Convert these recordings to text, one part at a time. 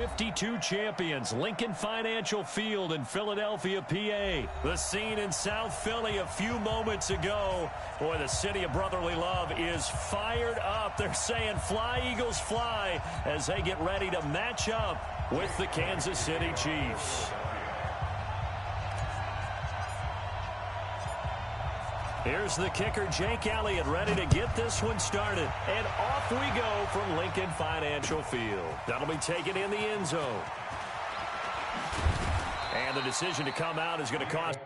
52 champions, Lincoln Financial Field in Philadelphia, PA. The scene in South Philly a few moments ago. Boy, the city of brotherly love is fired up. They're saying, "Fly, Eagles, fly," as they get ready to match up with the Kansas City Chiefs. Here's the kicker, Jake Elliott, ready to get this one started. And off we go from Lincoln Financial Field. That'll be taken in the end zone. And the decision to come out is going to cost...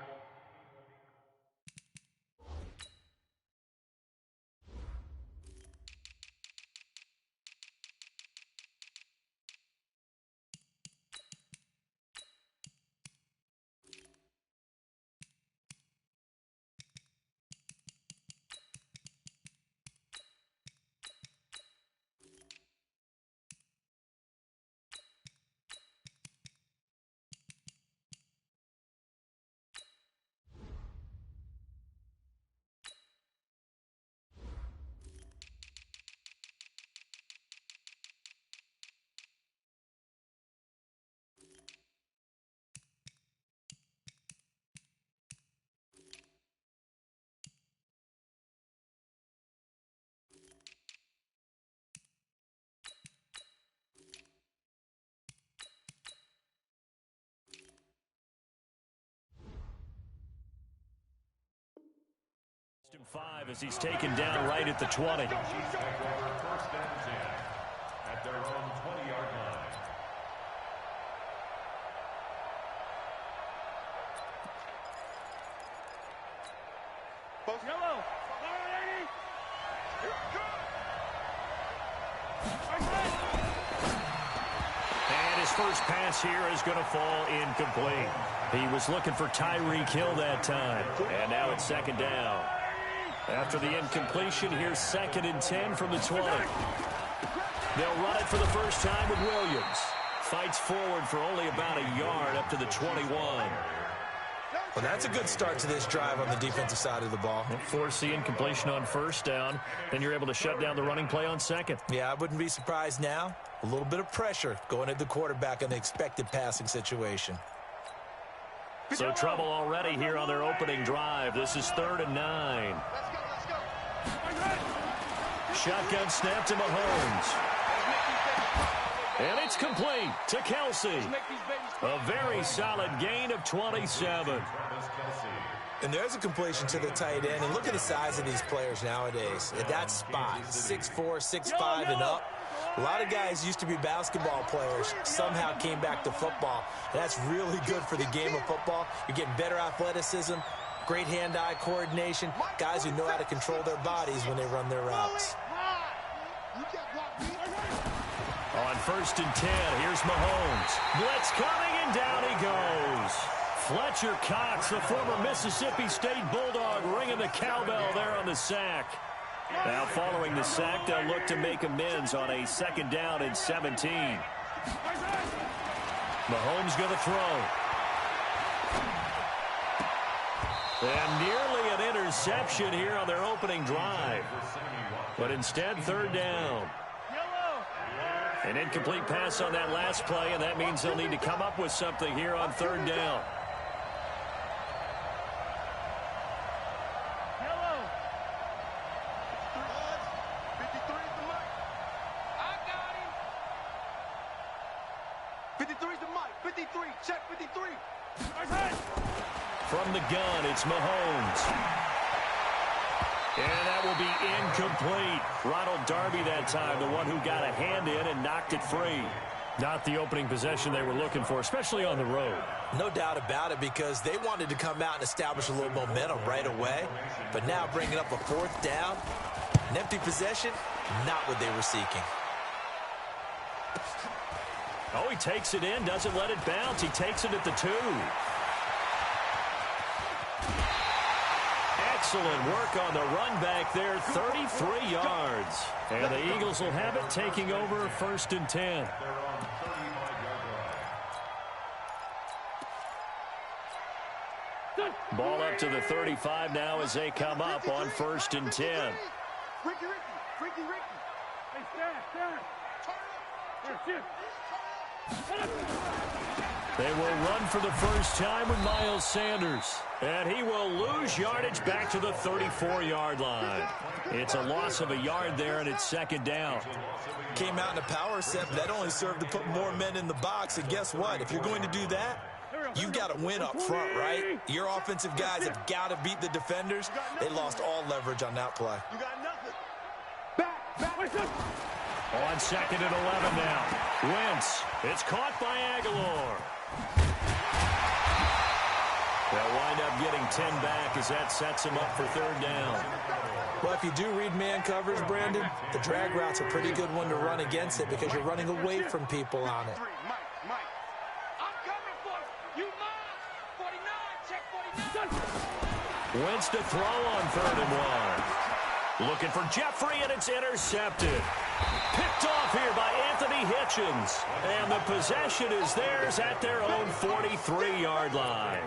Five as he's taken down right at the 20. At their own 20-yard line. Yellow. And his first pass here is going to fall incomplete. He was looking for Tyreek Hill that time. And now it's second down. After the incompletion, here's 2nd and 10 from the 20. They'll run it for the first time with Williams. Fights forward for only about a yard up to the 21. Well, that's a good start to this drive on the defensive side of the ball. Force the incompletion on first down. Then you're able to shut down the running play on second. Yeah, I wouldn't be surprised now. A little bit of pressure going at the quarterback in the expected passing situation. So trouble already here on their opening drive. This is 3rd and 9. Shotgun snap to Mahomes. And it's complete to Kelsey. A very solid gain of 27. And there's a completion to the tight end. And look at the size of these players nowadays. At that spot, 6'4", 6'5", and up. A lot of guys used to be basketball players, somehow came back to football. That's really good for the game of football. You're getting better athleticism, great hand-eye coordination, guys who know how to control their bodies when they run their routes. On 1st and 10, here's Mahomes. Blitz coming, and down he goes. Fletcher Cox, the former Mississippi State Bulldog, ringing the cowbell there on the sack. Now following the sack, they'll look to make amends on a 2nd down and 17. Mahomes going to throw. And nearly an interception here on their opening drive. But instead, 3rd down. An incomplete pass on that last play, and that means they'll need to come up with something here on 3rd down. From the gun, it's Mahomes. And that will be incomplete. Ronald Darby that time, the one who got a hand in and knocked it free. Not the opening possession they were looking for, especially on the road. No doubt about it, because they wanted to come out and establish a little momentum right away. But now bringing up a 4th down, an empty possession, not what they were seeking. Oh, he takes it in, doesn't let it bounce. He takes it at the 2. Excellent work on the run back there, 33 yards. And the Eagles will have it, taking over 1st and 10. Ball up to the 35 now as they come up on 1st and 10. Ricky. Hey, stand. Here, shoot. They will run for the first time with Miles Sanders. And he will lose yardage back to the 34-yard line. It's a loss of a yard there, and it's second down. Came out in a power set, but that only served to put more men in the box. And guess what? If you're going to do that, you've got to win up front, right? Your offensive guys have got to beat the defenders. They lost all leverage on that play. You got nothing. Back. On second and 11 now. Wentz. It's caught by Aguilar. They'll wind up getting 10 back as that sets him up for third down. Well, if you do read man coverage, Brandon, the drag route's a pretty good one to run against it because you're running away from people on it. Mike. I'm coming for you. Mike. 49. Check 49. Wentz to throw on third and 1. Looking for Jeffrey, and it's intercepted. Picked off here by Anthony Hitchens. And the possession is theirs at their own 43-yard line.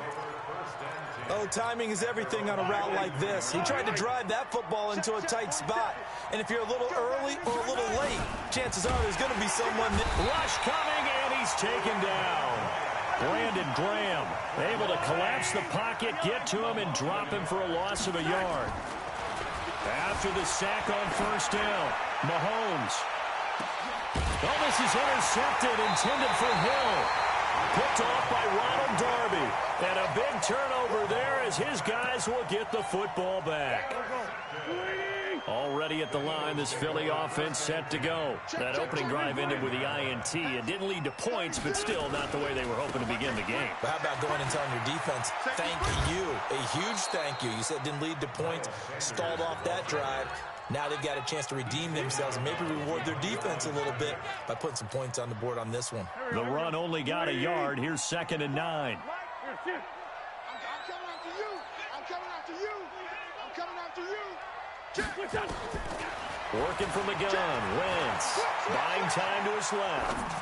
Oh, timing is everything on a route like this. He tried to drive that football into a tight spot. And if you're a little early or a little late, chances are there's going to be someone that... Rush coming, and he's taken down. Brandon Graham able to collapse the pocket, get to him, and drop him for a loss of a yard. After the sack on first down, Mahomes. Oh, this is intercepted, intended for Hill. Picked off by Ronald Darby. And a big turnover there as his guys will get the football back. Already at the line, this Philly offense set to go. That opening drive ended with the INT. It didn't lead to points, but still not the way they were hoping to begin the game. But how about going and telling your defense, thank you, a huge thank you. You said it didn't lead to points, stalled off that drive. Now they've got a chance to redeem themselves and maybe reward their defense a little bit by putting some points on the board on this one. The run only got a yard. Here's second and 9. I'm coming after you. I'm coming after you. Working from the gun, Wentz. Buying time to his left.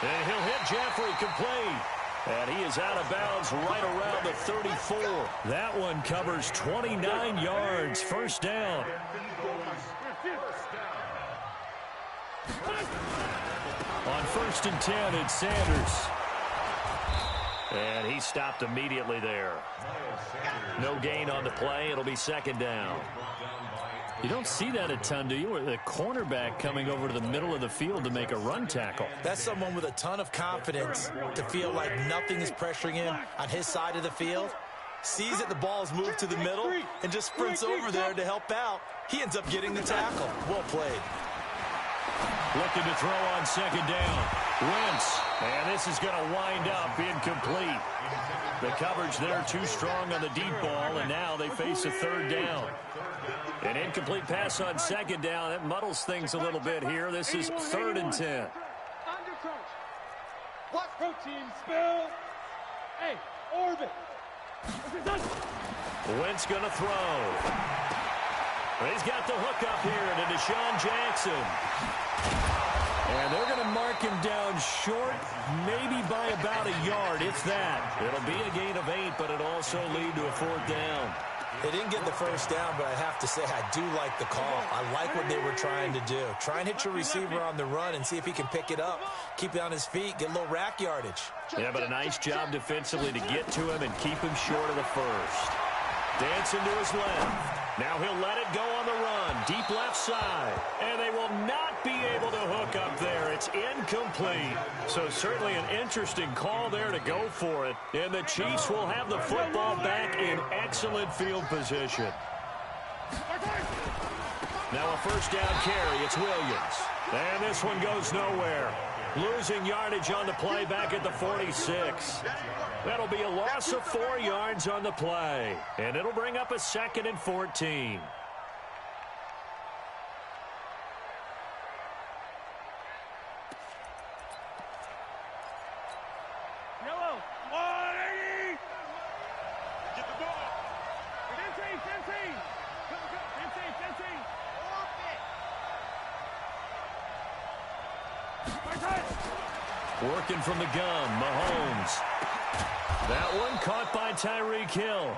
And he'll hit Jeffrey complete. And he is out of bounds right around the 34. That one covers 29 yards. First down. On first and 10, it's Sanders. And he stopped immediately there. No gain on the play. It'll be second down. You don't see that a ton, do you? Where the cornerback coming over to the middle of the field to make a run tackle. That's someone with a ton of confidence to feel like nothing is pressuring him on his side of the field. Sees that the ball is moved to the middle and just sprints over there to help out. He ends up getting the tackle. Well played. Looking to throw on second down. Wentz. And this is going to wind up incomplete. The coverage there too strong on the deep ball, and now they face a third down. An incomplete pass on second down. That muddles things a little bit here. This is third and 10. What protein spill? Hey, orbit. Wentz going to throw. He's got the hook up here to Deshaun Jackson. And they're going to mark him down short, maybe by about a yard, if that. It'll be a gain of 8, but it'll also lead to a fourth down. They didn't get the first down, but I have to say I do like the call. I like what they were trying to do. Try and hit your receiver on the run and see if he can pick it up, keep it on his feet, get a little rack yardage. Yeah, but a nice job defensively to get to him and keep him short of the first. Dancing to his left. Now he'll let it go on the run. Deep left side. And they will not be able to hook up there. It's incomplete. So certainly an interesting call there to go for it. And the Chiefs will have the football back in excellent field position. Now a first down carry. It's Williams. And this one goes nowhere. Losing yardage on the play back at the 46. That'll be a loss of 4 yards on the play. And it'll bring up a second and 14. Yellow. 180. Get the ball. 10. 10. Working from the gun, Mahomes. That one caught by Tyreek Hill.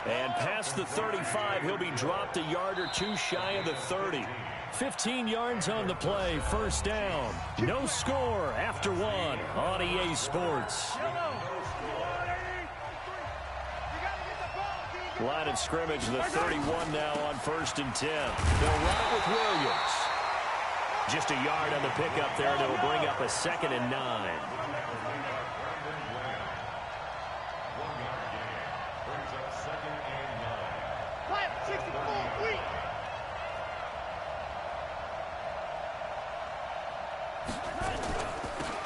And past the 35, he'll be dropped a yard or two shy of the 30. 15 yards on the play, first down. No score after one on EA Sports. Line of scrimmage, the 31 now on 1st and 10. They'll run it with Williams. Just a yard on the pickup there, and it'll bring up a 2nd and 9.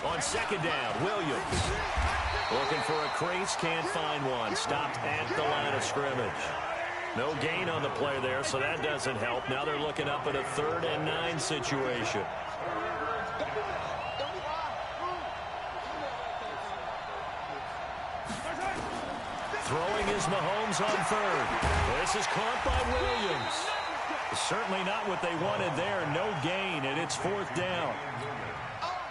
On 2nd down, Williams. Looking for a crease, can't find one. Stopped at the line of scrimmage. No gain on the play there, so that doesn't help. Now they're looking up at a 3rd and 9 situation. Throwing is Mahomes on 3rd. This is caught by Williams. Certainly not what they wanted there. No gain, and it's 4th down.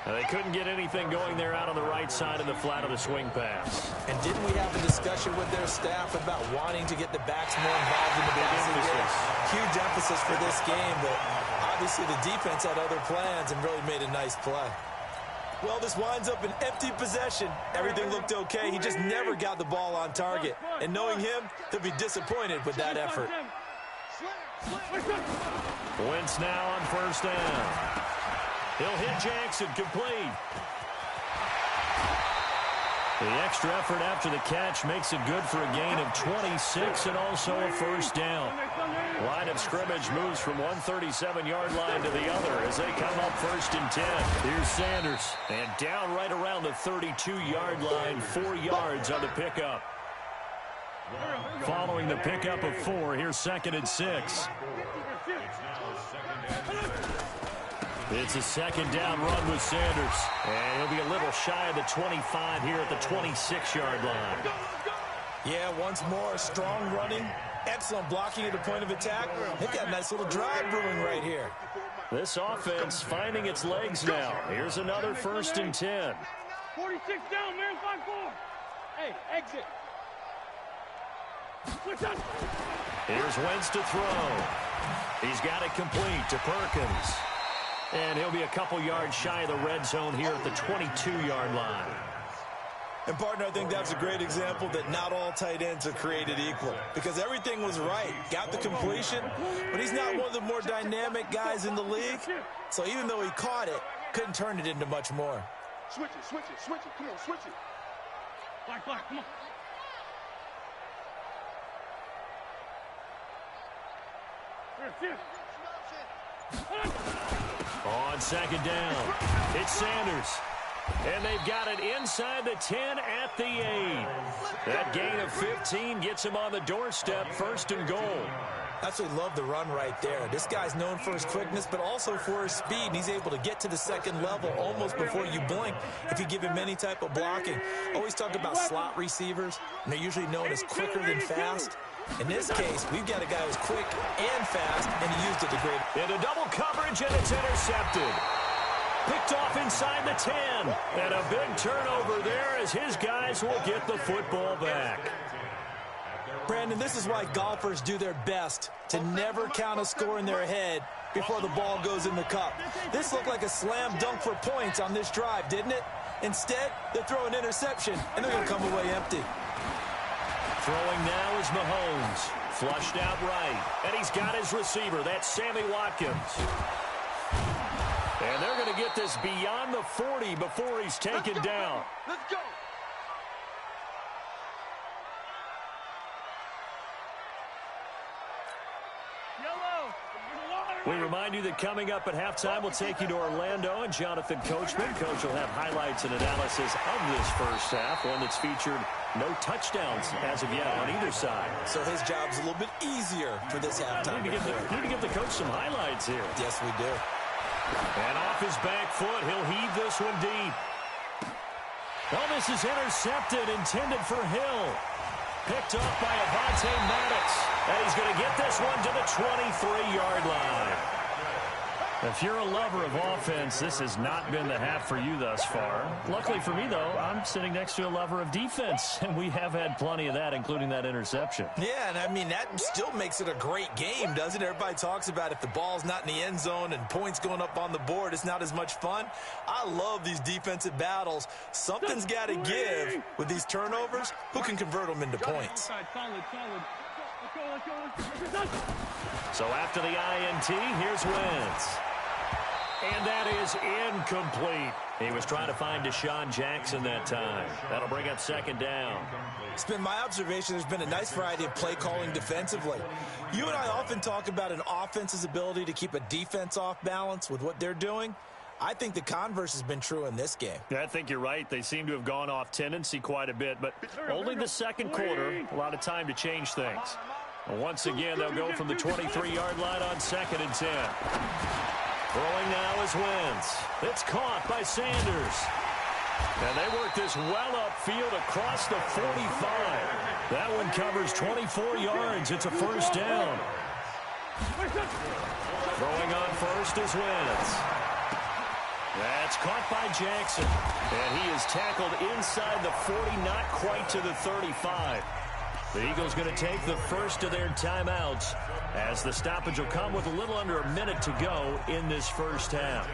They couldn't get anything going there out on the right side of the flat of the swing pass. And didn't we have a discussion with their staff about wanting to get the backs more involved in the passing game? Huge emphasis for this game, but obviously the defense had other plans and really made a nice play. Well, this winds up an empty possession. Everything looked okay. He just never got the ball on target. And knowing him, he'll be disappointed with that effort. Wentz now on 1st down. He'll hit Jackson, complete. The extra effort after the catch makes it good for a gain of 26 and also a 1st down. Line of scrimmage moves from one 37-yard line to the other as they come up 1st and 10. Here's Sanders, and down right around the 32-yard line, 4 yards on the pickup. Following the pickup of 4, here's 2nd and 6. It's a 2nd down run with Sanders. And he'll be a little shy of the 25 here at the 26-yard line. Yeah, once more, strong running, excellent blocking at the point of attack. They've got a nice little drive brewing right here. This offense finding its legs now. Here's another 1st and 10. 46 down, man, 5-4. Hey, exit. Here's Wentz to throw. He's got it complete to Perkins. And he'll be a couple yards shy of the red zone here at the 22-yard line. And, partner, I think that's a great example that not all tight ends are created equal. Because everything was right. Got the completion, but he's not one of the more dynamic guys in the league. So even though he caught it, couldn't turn it into much more. Switch it, switch it, switch it. Come on, switch it. Black, come on. Here. On 2nd down, it's Sanders. And they've got it inside the 10 at the 8. That gain of 15 gets him on the doorstep, 1st and goal. Absolutely love the run right there. This guy's known for his quickness, but also for his speed. And he's able to get to the 2nd level almost before you blink if you give him any type of blocking. Always talk about slot receivers, and they're usually known as quicker than fast. In this case, we've got a guy who's quick and fast, and he used it to great. Into double coverage, and it's intercepted. Picked off inside the 10. And a big turnover there as his guys will get the football back. Brandon, this is why golfers do their best to never count a score in their head before the ball goes in the cup. This looked like a slam dunk for points on this drive, didn't it? Instead, they throw an interception, and they're going to come away empty. Throwing now is Mahomes. Flushed out right. And he's got his receiver. That's Sammy Watkins. And they're going to get this beyond the 40 before he's taken down. Let's go. We remind you that coming up at halftime, we'll take you to Orlando and Jonathan Coachman. Coach will have highlights and analysis of this first half, one that's featured no touchdowns as of yet on either side. So his job's a little bit easier for this halftime. Need to give the coach some highlights here. Yes, we do. And off his back foot, he'll heave this one deep. Well, this is intercepted, intended for Hill. Picked up by Avonte Maddox. And he's going to get this one to the 23-yard line. If you're a lover of offense, this has not been the half for you thus far. Luckily for me, though, I'm sitting next to a lover of defense, and we have had plenty of that, including that interception. Yeah, and I mean, that still makes it a great game, doesn't it? Everybody talks about if the ball's not in the end zone and points going up on the board, it's not as much fun. I love these defensive battles. Something's got to give with these turnovers. Who can convert them into points? So after the INT, here's Wentz. And that is incomplete. He was trying to find Deshaun Jackson that time. That'll bring up second down. It's been my observation there's been a nice variety of play calling defensively. You and I often talk about an offense's ability to keep a defense off balance with what they're doing. I think the converse has been true in this game. Yeah, I think you're right. They seem to have gone off tendency quite a bit, but only the second quarter, a lot of time to change things. And once again, they'll go from the 23-yard line on 2nd and 10. Throwing now is Wentz. It's caught by Sanders. And they work this well upfield across the 45. That one covers 24 yards. It's a first down. Throwing on first is Wentz. That's caught by Jackson. And he is tackled inside the 40, not quite to the 35. The Eagles going to take the first of their timeouts as the stoppage will come with a little under a minute to go in this first half.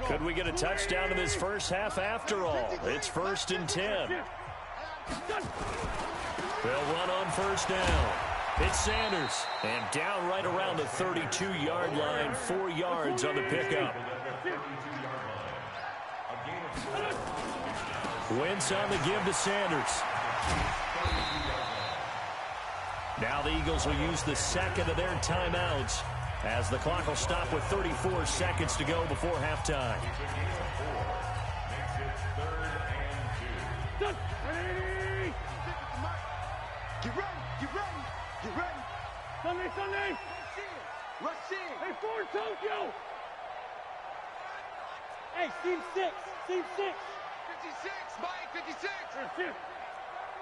Could we get a touchdown in this first half after all? It's 1st and 10. They'll run on first down. It's Sanders, and down right around the 32-yard line, 4 yards on the pickup. Wentz on the give to Sanders. Now the Eagles will use the second of their timeouts as the clock will stop with 34 seconds to go before halftime. Get ready, get ready, get ready. Sunday. Rush in. Hey, Ford, Tokyo. Hey, team 6. 56, Mike, 56.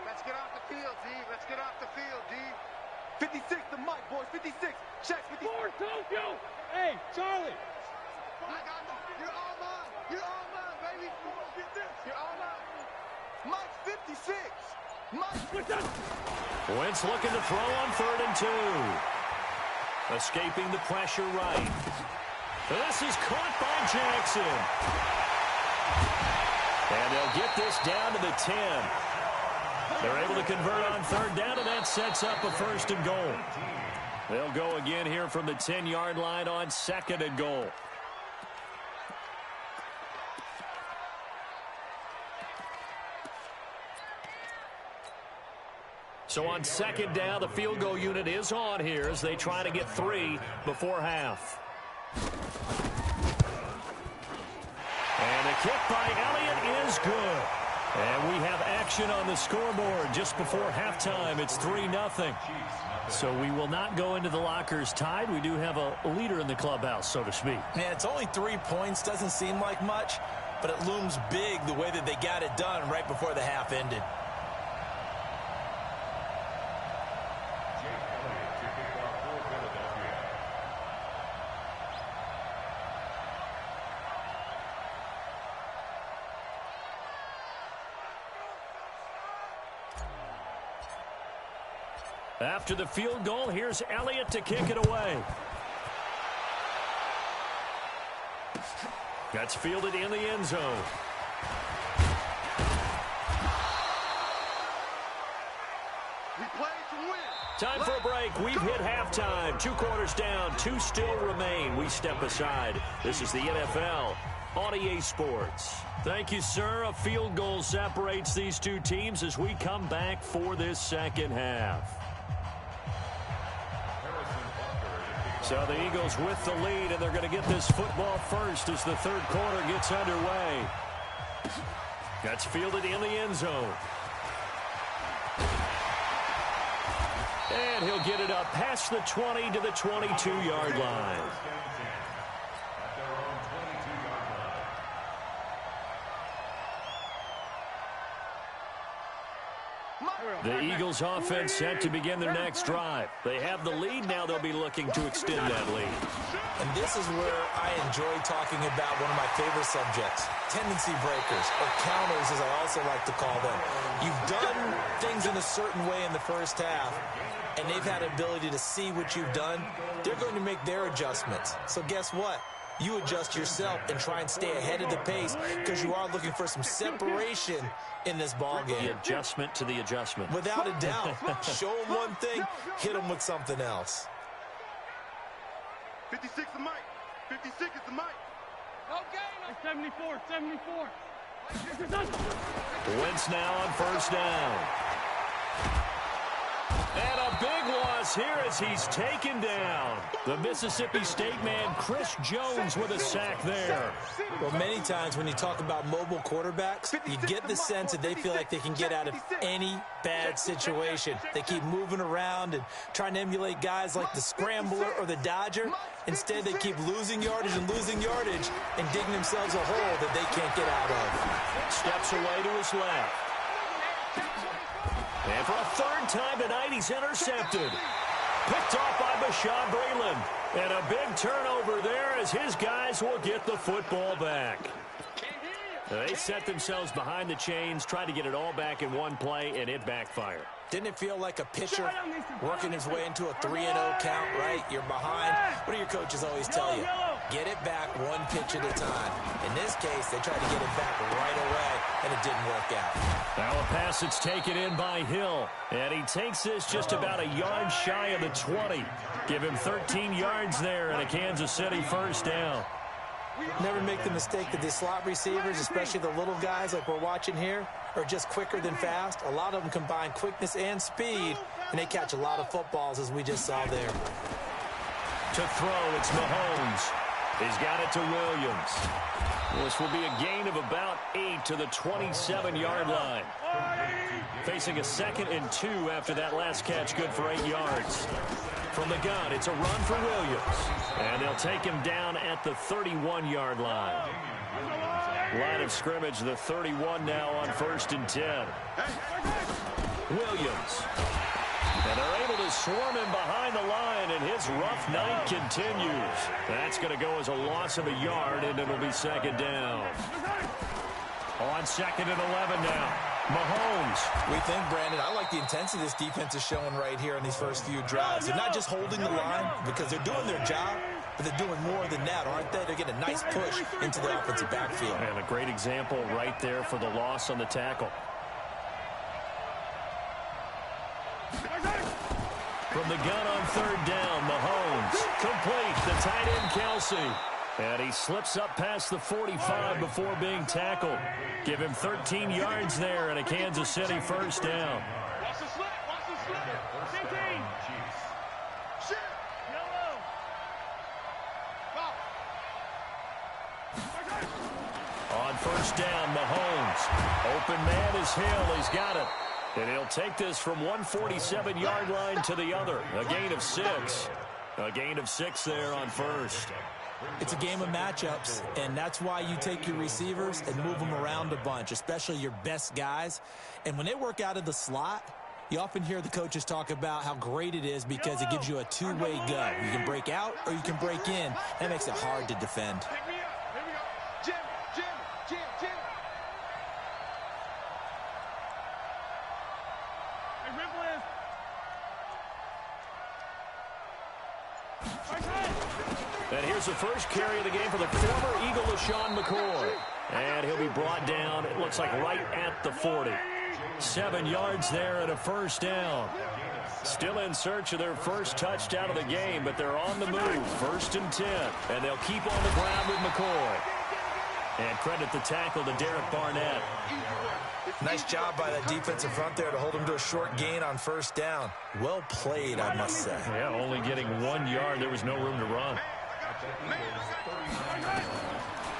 Let's get off the field, D. Let's get off the field, D. 56 to Mike, boys. 56. Check. 56. Ford, Tokyo. Hey, Charlie. I got them. You're all mine. You're all mine, baby. Get this. You're all mine. Mike, 56. Wentz looking to throw on 3rd and 2. Escaping the pressure right. This is caught by Jackson. And they'll get this down to the 10. They're able to convert on 3rd down, and that sets up a 1st and goal. They'll go again here from the 10-yard line on 2nd and goal. So on 2nd down, the field goal unit is on here as they try to get 3 before half. And a kick by Elliott is good. And we have action on the scoreboard just before halftime. It's 3-0. So we will not go into the lockers tied. We do have a leader in the clubhouse, so to speak. Yeah, it's only 3 points. Doesn't seem like much, but it looms big the way that they got it done right before the half ended. After the field goal, here's Elliott to kick it away. That's fielded in the end zone. We play to win. Time for a break. We've hit halftime. 2 quarters down. 2 still remain. We step aside. This is the NFL on EA Sports. Thank you, sir. A field goal separates these 2 teams as we come back for this second half. So the Eagles with the lead, and they're going to get this football first as the 3rd quarter gets underway. That's fielded in the end zone. And he'll get it up past the 20 to the 22-yard line. The Eagles offense set to begin their next drive. They have the lead now. They'll be looking to extend that lead. And this is where I enjoy talking about one of my favorite subjects, tendency breakers, or counters as I also like to call them. You've done things in a certain way in the first half, and they've had an ability to see what you've done. They're going to make their adjustments. So guess what? You adjust yourself and try and stay ahead of the pace because you are looking for some separation in this ball game. The adjustment to the adjustment. Without a doubt. Show them one thing, hit them with something else. 56 the mic. 56 is the mic. Okay. 74, 74. Wentz now on first down. And a big loss here as he's taken down. The Mississippi State man, Chris Jones, with a sack there. Well, many times when you talk about mobile quarterbacks, you get the sense that they feel like they can get out of any bad situation. They keep moving around and trying to emulate guys like the Scrambler or the Dodger. Instead, they keep losing yardage and digging themselves a hole that they can't get out of. Steps away to his left. And for a third time tonight, he's intercepted. Picked off by Bashaud Breeland. And a big turnover there as his guys will get the football back. They set themselves behind the chains, tried to get it all back in one play, and it backfired. Didn't it feel like a pitcher working his way into a 3-0 count, right? You're behind. What do your coaches always tell you? Get it back one pitch at a time. In this case, they tried to get it back right away, and it didn't work out. Now a pass that's taken in by Hill. And he takes this just about a yard shy of the 20. Give him 13 yards there and a Kansas City first down. Never make the mistake that the slot receivers, especially the little guys like we're watching here, are just quicker than fast. A lot of them combine quickness and speed, and they catch a lot of footballs, as we just saw there. To throw, it's Mahomes. He's got it to Williams. This will be a gain of about 8 to the 27-yard line. Facing a 2nd and 2 after that last catch, good for 8 yards. From the gun, it's a run for Williams. And they'll take him down at the 31-yard line. Line of scrimmage, the 31 now on 1st and 10. Williams. And they're able to swarm him behind the line, and his rough night continues. That's going to go as a loss of a yard, and it'll be 2nd down. On 2nd and 11 now. Mahomes. We think, Brandon, I like the intensity this defense is showing right here in these first few drives. They're not just holding the line because they're doing their job, but they're doing more than that, aren't they? They're getting a nice push into the offensive backfield. And a great example right there for the loss on the tackle. From the gun on 3rd down, Mahomes. Complete. The tight end, Kelsey. And he slips up past the 45 before being tackled. Give him 13 yards there and a Kansas City first down. Watch the slip. Watch the slip. 15. Yellow. On 1st down, Mahomes. Open man is Hill. He's got it. And he'll take this from 147-yard line to the other. A gain of 6. A gain of 6 there on 1st. It's a game of matchups, and that's why you take your receivers and move them around a bunch, especially your best guys. And when they work out of the slot, you often hear the coaches talk about how great it is because it gives you a two-way go. You can break out or you can break in. That makes it hard to defend. Pick me up. Here we go. Jim. Hey, Ripple is. And here's the first carry of the game for the former Eagle, LaShawn McCoy. And he'll be brought down, it looks like right at the 40. 7 yards there and a first down. Still in search of their first touchdown of the game, but they're on the move. 1st and 10. And they'll keep on the ground with McCoy. And credit the tackle to Derek Barnett. Nice job by that defensive front there to hold him to a short gain on 1st down. Well played, I must say. Yeah, only getting 1 yard. There was no room to run.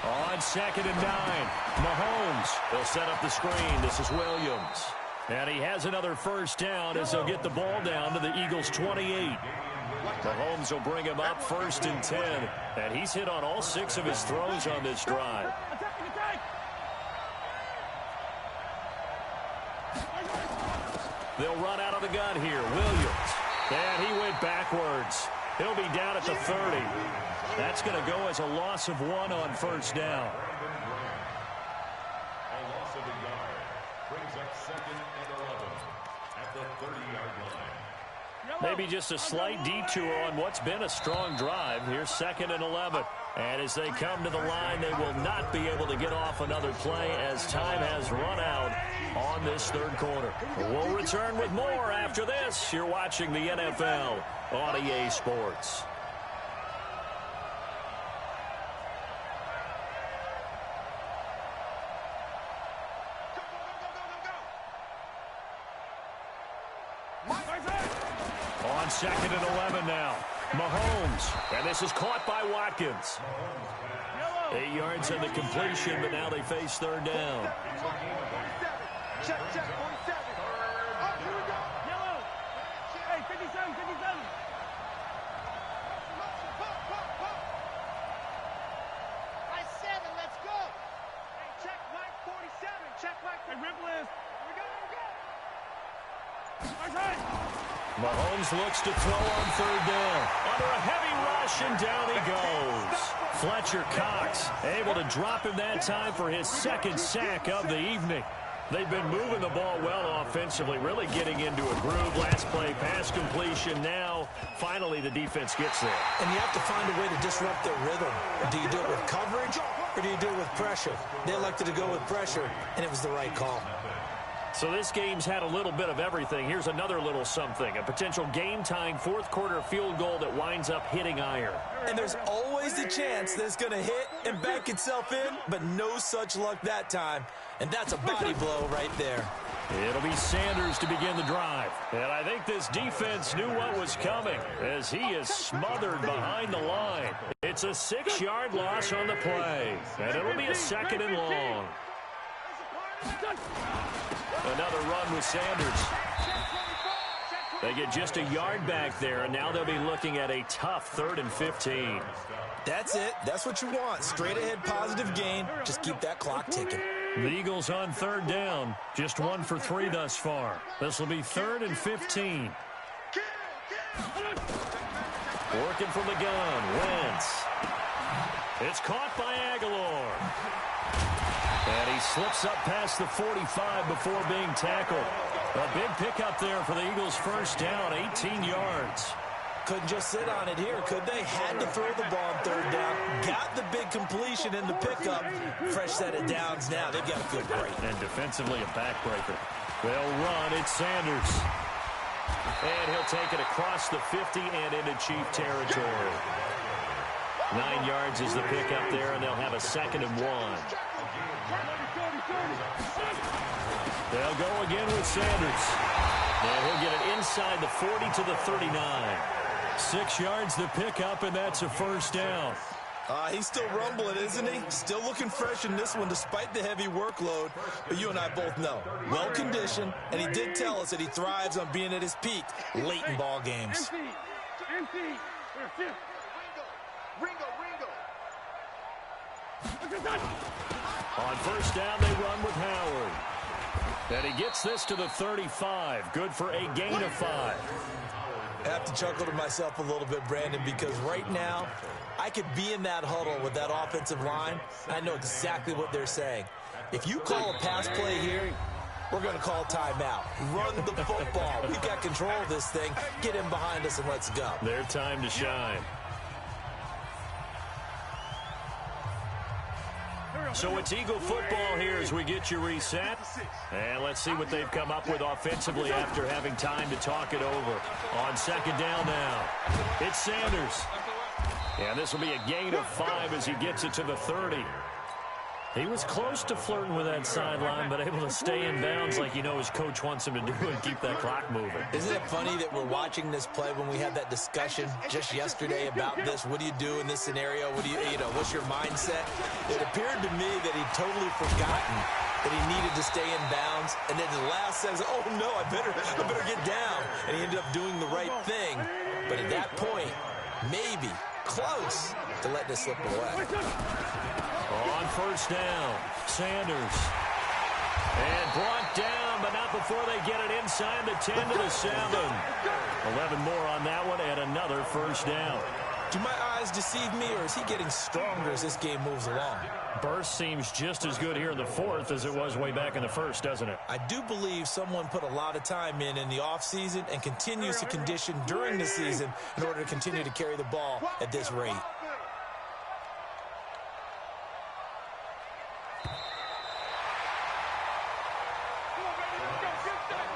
On 2nd and 9, Mahomes. They'll set up the screen. This is Williams. And he has another first down as they'll get the ball down to the Eagles' 28. Mahomes will bring him up 1st and 10. And he's hit on all 6 of his throws on this drive. They'll run out of the gun here. Williams. And he went backwards. He'll be down at the 30. That's going to go as a loss of 1 on first down. A loss of a yard brings up 2nd and 11 at the 30-yard line. Maybe just a slight detour on what's been a strong drive. Here's 2nd and 11. And as they come to the line, they will not be able to get off another play as time has run out on this third quarter. We'll return with more after this. You're watching the NFL on EA Sports. On 2nd and 11 now. Mahomes, and this is caught by Watkins. 8 yards on the completion, but now they face third down. Check, 47. Oh, here we go. Yellow. Hey, 57, 57. I 7, let's go. Hey, check Mike 47. Check Mike. Hey, rip list. Here we go, here we go. Mahomes looks to throw on third down. Under a heavy rush, and down he goes. Fletcher Cox able to drop him that time for his 2nd sack of the evening. They've been moving the ball well offensively, really getting into a groove. Last play, pass completion. Now, finally, the defense gets there. And you have to find a way to disrupt their rhythm. Do you do it with coverage, or do you do it with pressure? They elected to go with pressure, and it was the right call. So this game's had a little bit of everything. Here's another little something. A potential game-tying fourth-quarter field goal that winds up hitting iron. And there's always the chance that it's going to hit and bank itself in, but no such luck that time. And that's a body blow right there. It'll be Sanders to begin the drive. And I think this defense knew what was coming as he is smothered behind the line. It's a 6-yard loss on the play. And it'll be a 2nd and long. Another run with Sanders. They get just a yard back there, and now they'll be looking at a tough 3rd and 15. That's it. That's what you want. Straight ahead positive gain. Just keep that clock ticking. The Eagles on third down. Just 1 for 3 thus far. This will be 3rd and 15. Working from the gun. Wentz. It's caught by Aguilar. And he slips up past the 45 before being tackled. A big pickup there for the Eagles' first down, 18 yards. Couldn't just sit on it here, could they? Had to throw the ball on third down. Got the big completion in the pickup. Fresh set of downs now. They've got to feel great. And defensively a backbreaker. They'll run. It's Sanders. And he'll take it across the 50 and into Chief territory. 9 yards is the pickup there, and they'll have a 2nd and 1. They'll go again with Sanders. And he'll get it inside the 40 to the 39. 6 yards the pickup, and that's a first down. He's still rumbling, isn't he? Still looking fresh in this one despite the heavy workload. But you and I both know, well-conditioned, and he did tell us that he thrives on being at his peak late in ball games. Ringo. On first down, they run with Howard. And he gets this to the 35. Good for a gain of 5. I have to chuckle to myself a little bit, Brandon, because right now, I could be in that huddle with that offensive line. I know exactly what they're saying. If you call a pass play here, we're going to call timeout. Run the football. We've got control of this thing. Get him behind us and let's go. Their time to shine. So it's Eagle football here as we get you reset. And let's see what they've come up with offensively after having time to talk it over. On second down now, it's Sanders. And this will be a gain of 5 as he gets it to the 30. He was close to flirting with that sideline, but able to stay in bounds like you know his coach wants him to do and keep that clock moving. Isn't it funny that we're watching this play when we had that discussion just yesterday about this? What do you do in this scenario? What do you know, what's your mindset? It appeared to me that he'd totally forgotten that he needed to stay in bounds, and then the last says, oh no, I better get down. And he ended up doing the right thing. But at that point, maybe close to letting it slip away. On first down, Sanders. And brought down, but not before they get it inside the 10 to the 7. 11 more on that one and another first down. Do my eyes deceive me, or is he getting stronger as this game moves along? Burst seems just as good here in the fourth as it was way back in the first, doesn't it? I do believe someone put a lot of time in the offseason and continues to condition during the season in order to continue to carry the ball at this rate.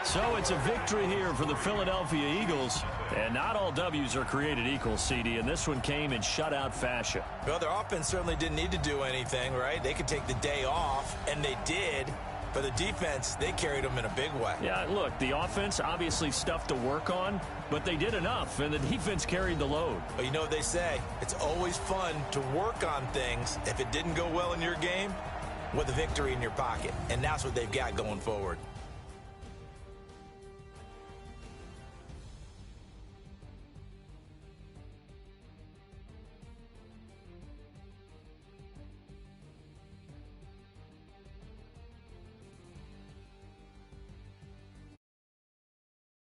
So it's a victory here for the Philadelphia Eagles. And not all W's are created equal, CD, and this one came in shutout fashion. Well, their offense certainly didn't need to do anything, right? They could take the day off, and they did. But the defense, they carried them in a big way. Yeah, look, the offense obviously stuff to work on, but they did enough, and the defense carried the load. But you know what they say, it's always fun to work on things. If it didn't go well in your game, with a victory in your pocket. And that's what they've got going forward.